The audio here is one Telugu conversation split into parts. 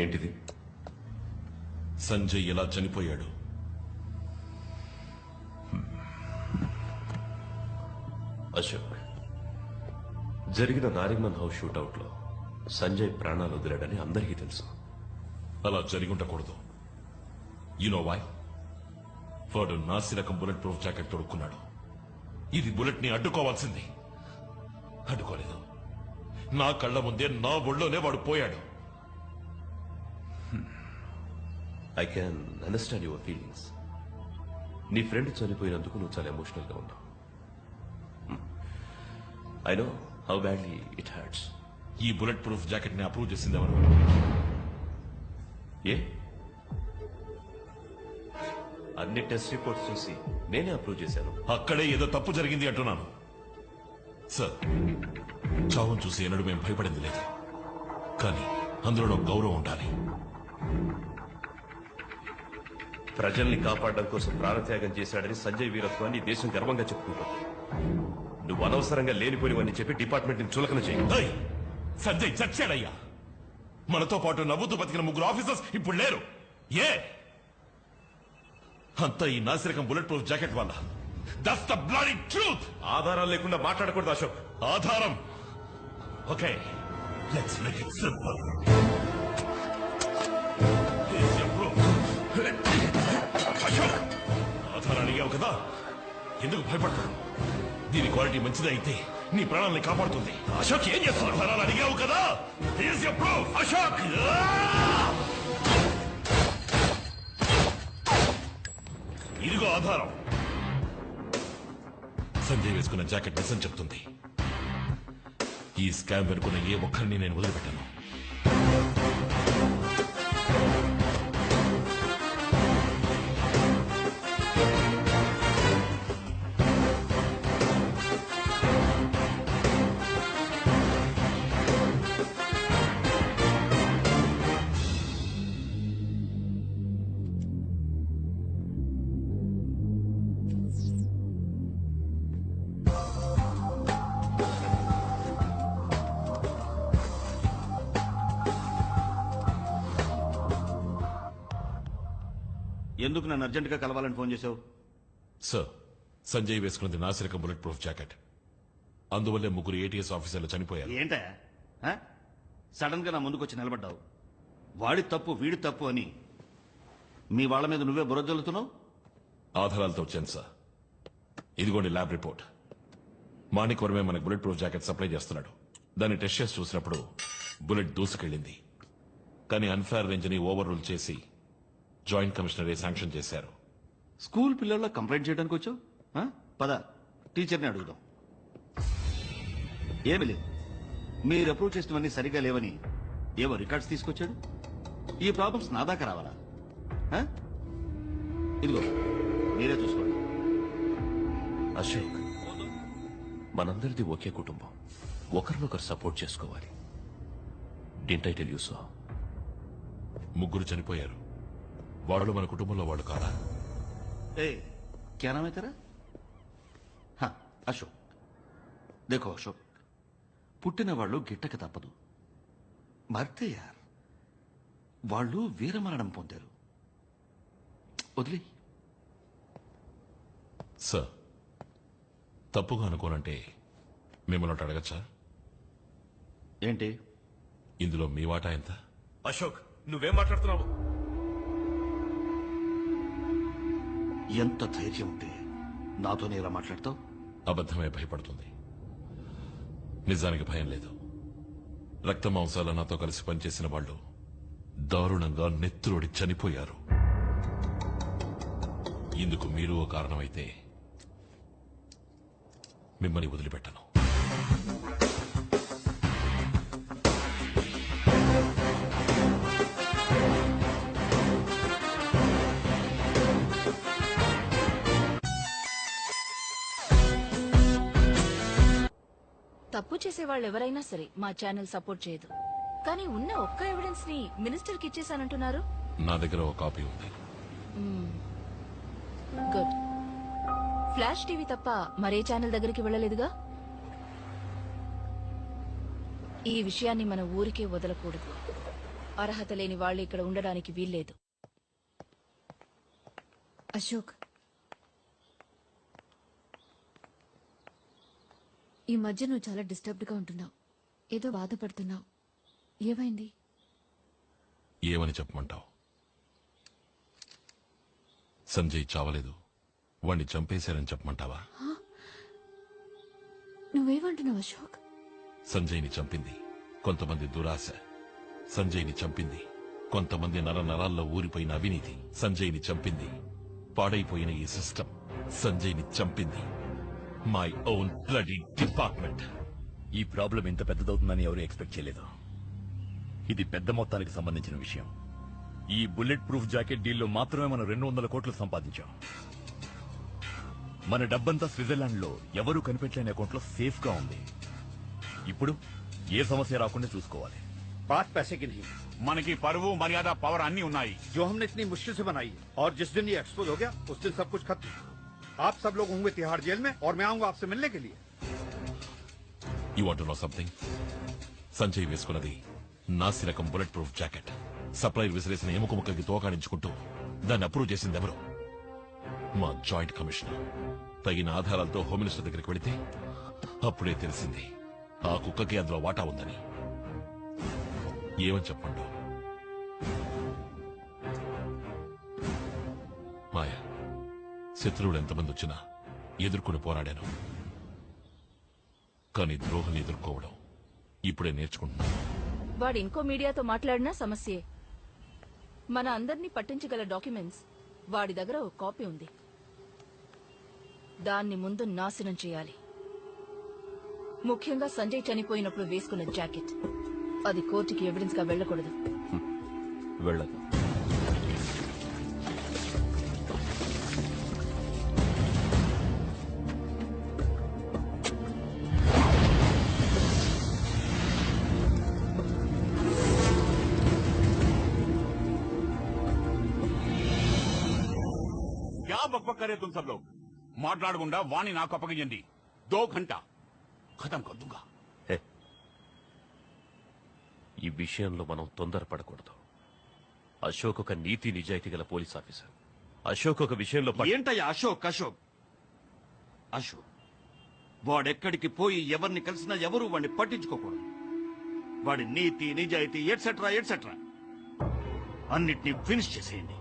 ఏంటిది? సంజయ్ ఎలా చనిపోయాడు? అశోక్, జరిగిన నారిమన్ హౌస్ షూటౌట్ లో సంజయ్ ప్రాణాలు వదిలాడని అందరికీ తెలుసు. అలా జరిగి ఉండకూడదు. No why? వాడు నాసి రకం బుల్లెట్ ప్రూఫ్ జాకెట్ తొడుక్కున్నాడు. ఇది బుల్లెట్ ని అడ్డుకోవాల్సింది. అడ్డుకోలేదు. నా కళ్ళ ముందే నా ఒళ్ళోనే వాడు పోయాడు. I can understand your feelings. నీ ఫ్రెండ్ చనిపోయినందుకు నువ్వు చాలా ఎమోషనల్ గా ఉన్నావు. I know how badly it hurts. ఈ బుల్లెట్ ప్రూఫ్ జాకెట్ ని అప్రూవ్ చేసింది ఎవరు? ఏ? అన్ని టెస్ట్ రిపోర్ట్స్ చూసి నేనే అప్రూవ్ చేశాను. అక్కడే ఏదో తప్పు జరిగింది అంటున్నాను. సార్, చావును చూసి ఎన్నడూ మేము భయపడింది లేదు. కానీ అందులో గౌరవం ఉండాలి. ప్రజల్ని కాపాడడం కోసం ప్రాణత్యాగం చేశాడని సంజయ్ వీరత్వాన్ని దేశం గర్వంగా చెప్పుకుంటుంది. నువ్వు అనవసరంగా లేనిపోయినవని చెప్పి డిపార్ట్మెంట్ ని చులకన చేయి. సంజయ్ చచ్చాడయ్యా. మనతో పాటు నవ్వుతూ బతికిన 3 ఆఫీసర్స్ ఇప్పుడు లేరు. ఏ అంతా ఈ నాసిరకం బుల్లెట్ ప్రూఫ్ జాకెట్ వల్ల. That's the bloody truth. ఆధారాలు లేకుండా మాట్లాడకూడదు అశోక్. ఆధారం? Okay, let's make it simple. Ashok, ఆధారాలు అడిగావు కదా, ఎందుకు భయపడతాడు? దీని క్వాలిటీ మంచిది అయితే నీ ప్రాణాలని కాపాడుతుంది. అశోక్, ఏం చేస్తున్నావు? ఆధారాలు అడిగావు కదా, హియర్స్ యువర్ ప్రూఫ్. అశోక్, ఇదిగో ఆధారం. సంజయ్ వేసుకున్న జాకెట్ నిజం చెప్తుంది. ఈ స్కామ్ వెనుకున్న ఏ ఒక్కరిని నేను వదిలిపెట్టాను. ఎందుకు నన్ను అర్జెంటుగా కలవాలని ఫోన్ చేశావు? సార్, సంజయ్ వేసుకున్నది నాసిరకం బుల్లెట్ ప్రూఫ్ జాకెట్. అందువల్లే 3 ATS ఆఫీసర్లు చనిపోయారు. ఏంటా సడన్ గా నా ముందుకు వచ్చి నిలబడ్డావు? వాడి తప్పు వీడి తప్పు అని మీ వాళ్ళ మీద నువ్వే బుర్ర జల్లుతున్నావు. ఆధారాలతో వచ్చాను సార్. ఇదిగోండి ల్యాబ్ రిపోర్ట్. మాణిక్ వర్మే మనకు బుల్లెట్ ప్రూఫ్ జాకెట్ సప్లై చేస్తున్నాడు. దాన్ని టెస్ట్ చేసి చూసినప్పుడు బుల్లెట్ దూసుకెళ్ళింది. కానీ అన్ఫేర్ రేంజ్ ని ఓవర్ రూల్ చేసి జాయింట్ కమిషనరే శాంక్షన్ చేశారు. స్కూల్ పిల్లల్లో కంప్లైంట్ చేయడానికి వచ్చావు? పద, టీచర్ని అడుగుదాం. ఏమి లేదు, మీరు అప్రూవ్ చేసినవన్నీ సరిగా లేవని ఏవో రికార్డ్స్ తీసుకొచ్చాడు. ఈ ప్రాబ్లమ్స్ నా దాకా రావాలా? ఇదిగో మీరే చూసుకోండి. అశోక్, మనందరిది ఒకే కుటుంబం. ఒకరినొకరు సపోర్ట్ చేసుకోవాలి. Didn't I tell you so? 3 చనిపోయారు. వాళ్ళు మన కుటుంబంలో వాళ్ళు కాదా? क्या नाम है तेरा? हाँ, అశోక్. देखो అశోక్, పుట్టిన వాళ్ళు గిట్టక తప్పదు. మర్తే యార్, వాళ్ళు వీరమరణం పొందారు. వదిలే. సార్, తప్పుగా అనుకోనంటే మిమ్మల్ని ఒకటి అడగచ్చా? ఏంటి? ఇందులో మీ వాటా ఎంత? అశోక్, నువ్వేం మాట్లాడుతున్నావు? ఎంత ధైర్యం ఉంటే నాతోనే ఇలా మాట్లాడతావు? అబద్ధమే భయపడుతుంది. నిజానికి భయం లేదు. రక్త మాంసాల నాతో కలిసి పనిచేసిన వాళ్ళు దారుణంగా నెత్తురోడి చనిపోయారు. ఇందుకు మీరు ఓ కారణమైతే మిమ్మల్ని వదిలిపెట్టను. తప్పు చేసే వాళ్ళు ఎవరైనా సరే మా ఛానల్ సపోర్ట్ చేయదు. కానీ ఉన్న ఒక్క ఎవిడెన్స్ ని మినిస్టర్ కి ఇచ్చేసానంటున్నారు. నా దగ్గర ఒక కాపీ ఉంది. గుడ్. ఫ్లాష్ టీవీ తప్ప మరే ఛానల్ దగ్గరికి వెళ్ళలేదుగా. ఈ విషయాన్ని మన ఊరికే వదలకూడదు. అర్హత లేని వాళ్ళు ఇక్కడ ఉండడానికి వీల్లేదు. అశోక్, ఈ మధ్య నువ్వు చాలా డిస్టర్బ్డ్ గా ఉంటున్నావు. ఏదో బాధపడుతున్నావు. ఏమైంది? ఏమని చెప్పమంటావు? సంజయ్ చావలేదు, వాణ్ణి చంపేశారని చెప్పమంటావా? నువ్వేమంటున్నావు అశోక్? సంజయ్ని చంపింది కొంతమంది దురాశ. సంజయ్ని చంపింది కొంతమంది నరాల్లో ఊరిపోయిన అవినీతి. సంజయ్ని చంపింది పాడైపోయిన ఈ సిస్టమ్. సంజయ్ని చంపింది మై ఓన్ బ్లడీ డిపార్ట్మెంట్. ఈ ప్రాబ్లం ఇంత పెద్దదవుతుందని ఎవరు ఎక్స్పెక్ట్ చేయలేదు. ఇది పెద్ద మొత్తానికి సంబంధించిన విషయం. ఈ బుల్లెట్ ప్రూఫ్ జాకెట్ డీల్లో మాత్రమే మనం 200 కోట్లు సంపాదించాం. మన డబ్బంతా స్విట్జర్లాండ్ లో ఎవరూ కనిపెట్టలేని అకౌంట్ లో సేఫ్ గా ఉంది. ఇప్పుడు ఏ సమస్య రాకుండా చూసుకోవాలి. बात पैसे की नहीं, మనకి పరువు మర్యాద పవర్ అన్ని ఉన్నాయి. जो हमने इतनी मुश्किल से बनाई है, और जिस दिन ये एक्सपोज हो गया उस दिन सब कुछ खत्म. आप सब लोग होंगे तिहाड़ जेल में और मैं आऊंगा आपसे मिलने के लिए. You want to know something? Sanjay వేసుకున్నది నాసి రకం బుల్లెట్ ప్రూఫ్ జాకెట్. సప్లైర్ విసిరేసిన ఎముక ముక్కకి తోకాడించుకుంటూ దాన్ని అప్రూవ్ చేసింది ఎవరు? మా జాయింట్ కమిషనర్. తగిన ఆధారాలతో హోమ్ మినిస్టర్ దగ్గరికి వెళితే అప్పుడే తెలిసింది ఆ కుక్కకి అందులో వాటా ఉందని. ఏమని చెప్పండు? మాయా, శత్రువులు ఎంతమంది వచ్చినా ఎదుర్కొని పోరాడాను. కానీ ద్రోహుని ఎదుర్కోవడం ఇప్పుడే నేర్చుకుంటున్నాను. వాడు ఇంకో మీడియాతో మాట్లాడినా సమస్యే. మన అందర్నీ పట్టించగల డాక్యుమెంట్స్ వాడి దగ్గర ఒక కాపీ ఉంది. దాన్ని ముందు నాశనం చేయాలి. ముఖ్యంగా సంజయ్ చనిపోయినప్పుడు వేసుకున్న జాకెట్. అది కోర్టుకి ఎవిడెన్స్ గా వెళ్ళకూడదు. వెళ్ళదు. क्या बकबक करे तुम सब लोग? మాట్లాడకుండా వాణి నాకు అప్పగించండి. 2 घंटा ఖతం కర్ దూంగా. ఈ విషయంలో మనం తొందరపడకూడదు. అశోక్ ఒక నీతి నిజాయితీ గల పోలీస్ ఆఫీసర్. అశోక్ ఒక విషయంలో ఏంటయ్యా అశోక్? అశోక్ అశోక్ వాడెక్కడికి పోయి ఎవరిని కలిసినా ఎవరు వాడిని పట్టించుకోకూడదు. వాడి నీతి నిజాయితీ ఎట్సెట్రా ఎట్సెట్రా అన్నిటినీ ఫినిష్ చేసేయండి.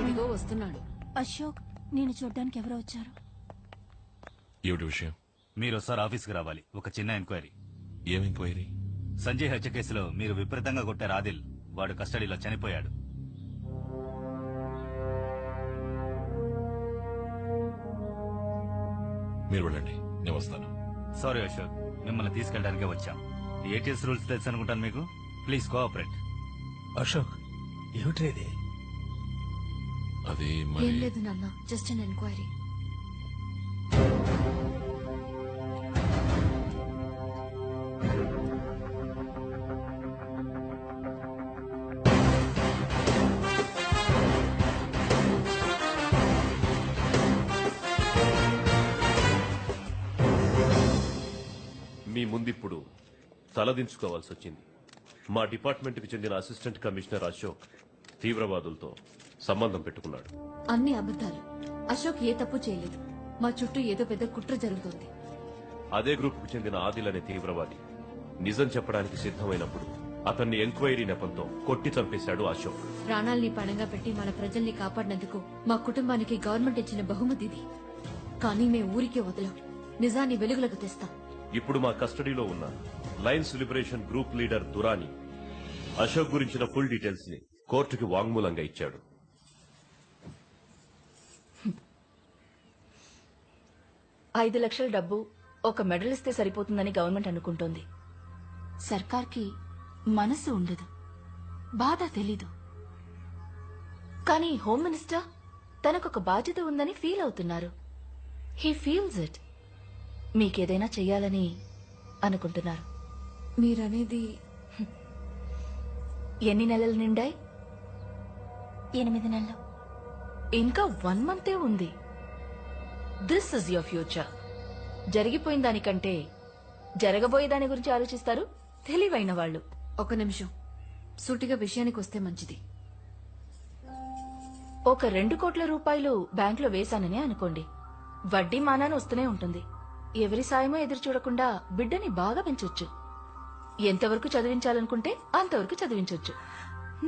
ఇదిగో వస్తున్నాడు. అశోక్, నేను చూడ్డానికి ఎవరో వచ్చారు. ఏమిటి విషయం? మీరు ఒకసారి ఆఫీస్కి రావాలి. ఒక చిన్న ఎంక్వైరీ. ఏం ఎంక్వైరీ? సంజయ్ హత్య కేసులో మీరు విపరీతంగా కొట్టారు ఆదిల్. వాడు కస్టడీలో చనిపోయాడు. మీరు వెళ్ళండి, నేను వస్తాను. సారీ అశోక్, మిమ్మల్ని తీసుకెళ్ళడానికే వచ్చాం. ఏటీఎస్ రూల్స్ తెలుసు అనుకుంటాను మీకు. Please cooperate. అశోక్, ఏమిటి? అది ఏం మరి లేదు నాన్న, జస్ట్ అన్ ఎంక్వైరీ. మీ ముందిప్పుడు తలదించుకోవాల్సి వచ్చింది. మా డిపార్ట్మెంట్కి చెందిన అసిస్టెంట్ కమిషనర్ అశోక్ తీవ్రవాదులతో సంబంధం పెట్టుకున్నాడు. అన్ని అబద్ధాలు. అశోక్ ఏ తప్పు చేయలేదు. మా చుట్టూ ఏదో పెద్ద కుట్ర జరుగుతోంది. అదే గ్రూపుకు చెందిన ఆదిల్ అనే తీవ్రవాది నిజం చెప్పడానికి సిద్ధమైనప్పుడు అతన్ని ఎంక్వైరీ నెపంతో కొట్టి చంపేశాడు అశోక్. ప్రాణాల్ని పణంగా పెట్టి మన ప్రజల్ని కాపాడినందుకు మా కుటుంబానికి గవర్నమెంట్ ఇచ్చిన బహుమతి ఇది. కానీ మేము ఊరికే వదలం. నిజాన్ని వెలుగులకు తెస్తాం. ఇప్పుడు మా కస్టడీలో ఉన్న Lions liberation group leader Durani Ashok గురించిన ఫుల్ డీటెయిల్స్ ని కోర్టుకి వాంగ్మూలంగా ఇచ్చాడు. $5 లక్షల డబ్బు ఒక మెడల్ ఇస్తే సరిపోతుందని గవర్నమెంట్ అనుకుంటోంది. సర్కార్కి మనసు ఉండదు, బాధ తెలీదు. కానీ హోమ్ మినిస్టర్ తనకొక బాధ్యత ఉందని ఫీల్ అవుతున్నారు. He feels it. మీకేదైనా చెయ్యాలని అనుకుంటున్నారు. మీరనేది ఎన్ని నెలలు నిండాయి? 8 నెలలు. ఇంకా 1 మంతే ఉంది. This is your future. జరిగిపోయిన దానికంటే జరగబోయే దాని గురించి ఆలోచిస్తారు తెలివైన వాళ్ళు. ఒక నిమిషం, సూటిగా విషయానికి వస్తే మంచిది. ఒక 2 కోట్ల రూపాయలు బ్యాంకులో వేశానని అనుకోండి. వడ్డీ మానాన్ని వస్తూనే ఉంటుంది. ఎవరి సాయమో ఎదురు చూడకుండా బిడ్డని బాగా పెంచొచ్చు. ఎంతవరకు చదివించాలనుకుంటే అంతవరకు చదివించొచ్చు.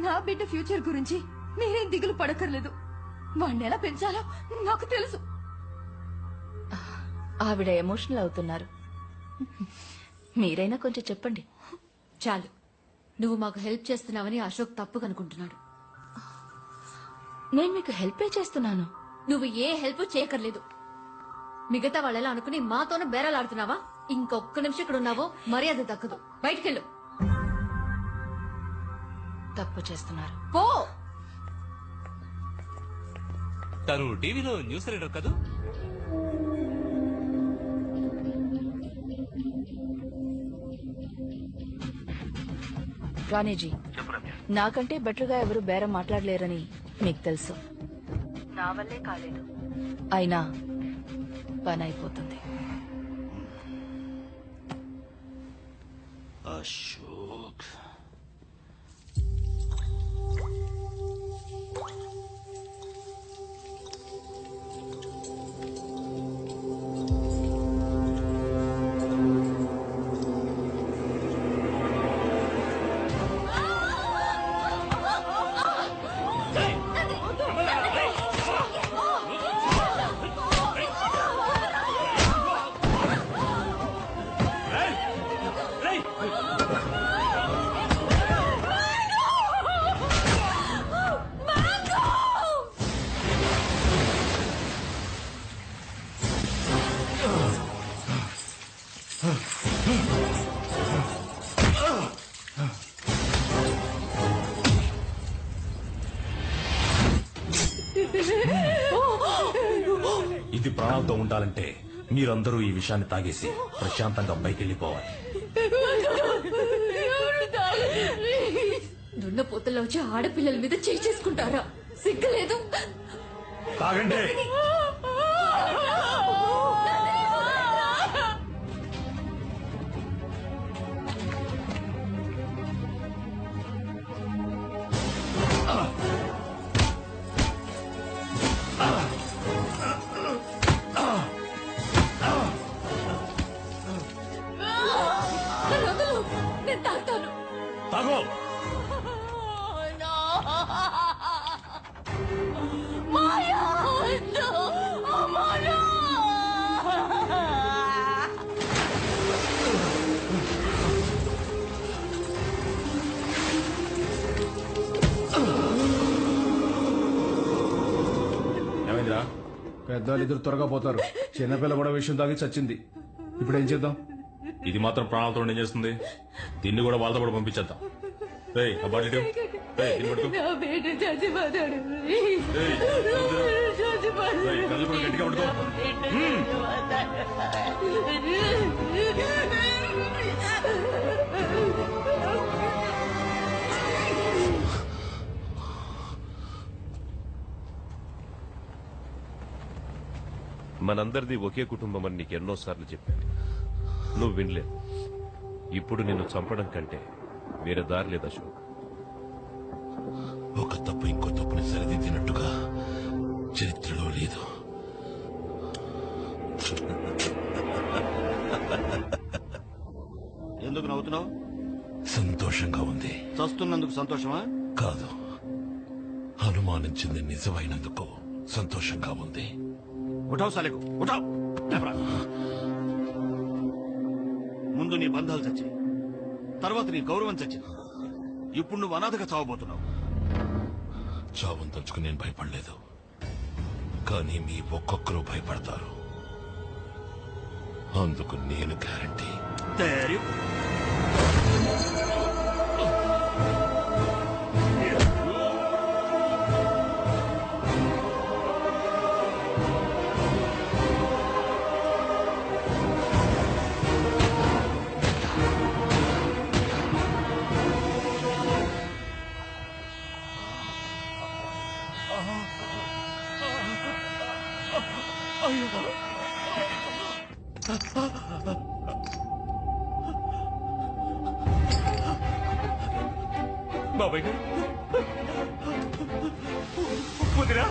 నా బిడ్డ ఫ్యూచర్ గురించి మీరేం దిగులు పడకర్లేదు. వాణ్ణి ఎలా పెంచాలో నాకు తెలుసు. ఆవిడ ఎమోషనల్ అవుతున్నారు. మీరైనా కొంచెం చెప్పండి. చాలు, నువ్వు మాకు హెల్ప్ చేస్తున్నావని అశోక్ తప్పు కనుకుంటున్నాడు. నేను మీకు హెల్పే చేస్తున్నాను. నువ్వు ఏ హెల్ప్ చేయక్కర్లేదు. మిగతా వాళ్ళలా అనుకుని మాతోనే బేరాలాడుతున్నావా? ఇంకొక్క నిమిషం ఇక్కడ ఉన్నావో మర్యాద దక్కదు. బయటికెళ్ళు. తప్పు చేస్తున్నారు. పో. తను టీవీలో న్యూస్ రీడర్ కదూ? రాణేజీ, నాకంటే బెటర్ గా ఎవరు బేరం మాట్లాడలేరని మీకు తెలుసు. నా వల్లే కాలేదు, అయినా పని అయిపోతుంది. అశోక్ ఇది ప్రాణాలతో ఉండాలంటే మీరందరూ ఈ విషయాన్ని తాగేసి ప్రశాంతంగా పైకి వెళ్ళిపోవాలి. దున్నపోతల్లో వచ్చి ఆడపిల్లల మీద చేయి చేసుకుంటారా? సిగ్గులేదు? తాగండి. నేను తాగుతాను. తాగో. ఏమైందిరా? పెద్దవాళ్ళు ఇద్దరు త్వరగా పోతారు. చిన్నపిల్ల కూడా విషయం తాగి చచ్చింది. ఇప్పుడు ఏం చేద్దాం? ఇది మాత్రం ప్రాణాలతో ఏం చేస్తుంది? దీన్ని కూడా వాళ్ళతో కూడా పంపించేద్దాం. రేయ్, ఆ బాటిల్ ఇటు. రేయ్, దీన్ని పట్టుకో. రేయ్, కళ్ళు కూడా గట్టిగా పట్టుకో. మనందరిది ఒకే కుటుంబం అని నీకు ఎన్నోసార్లు చెప్పాను. నువ్వు వినలేదు. ఇప్పుడు నిన్ను చంపడం కంటే వేరే దారి లేదు అశోక్. ఒక తప్పు ఇంకో తప్పుని సరిదిద్దినట్టుగా చరిత్రలో లేదు. ఎందుకు నవ్వుతున్నావు? సంతోషంగా ఉంది. చస్తున్నందుకు సంతోషమా? కాదు, అనుమానించింది నిజమైనందుకు సంతోషంగా ఉంది. ఉఠావు సాలేకు, ఉఠావు. ముందు నీ బంధాలు చచ్చాయి, తర్వాత నీ గౌరవం చచ్చింది. ఇప్పుడు నువ్వు అనాథగా చావబోతున్నావు. చావును తలుచుకుని నేను భయపడలేదు, కానీ మీ ఒక్కొక్కరు భయపడతారు. అందుకు నేను గ్యారంటీ. తయారీ బాబాయ్ గారు వదినా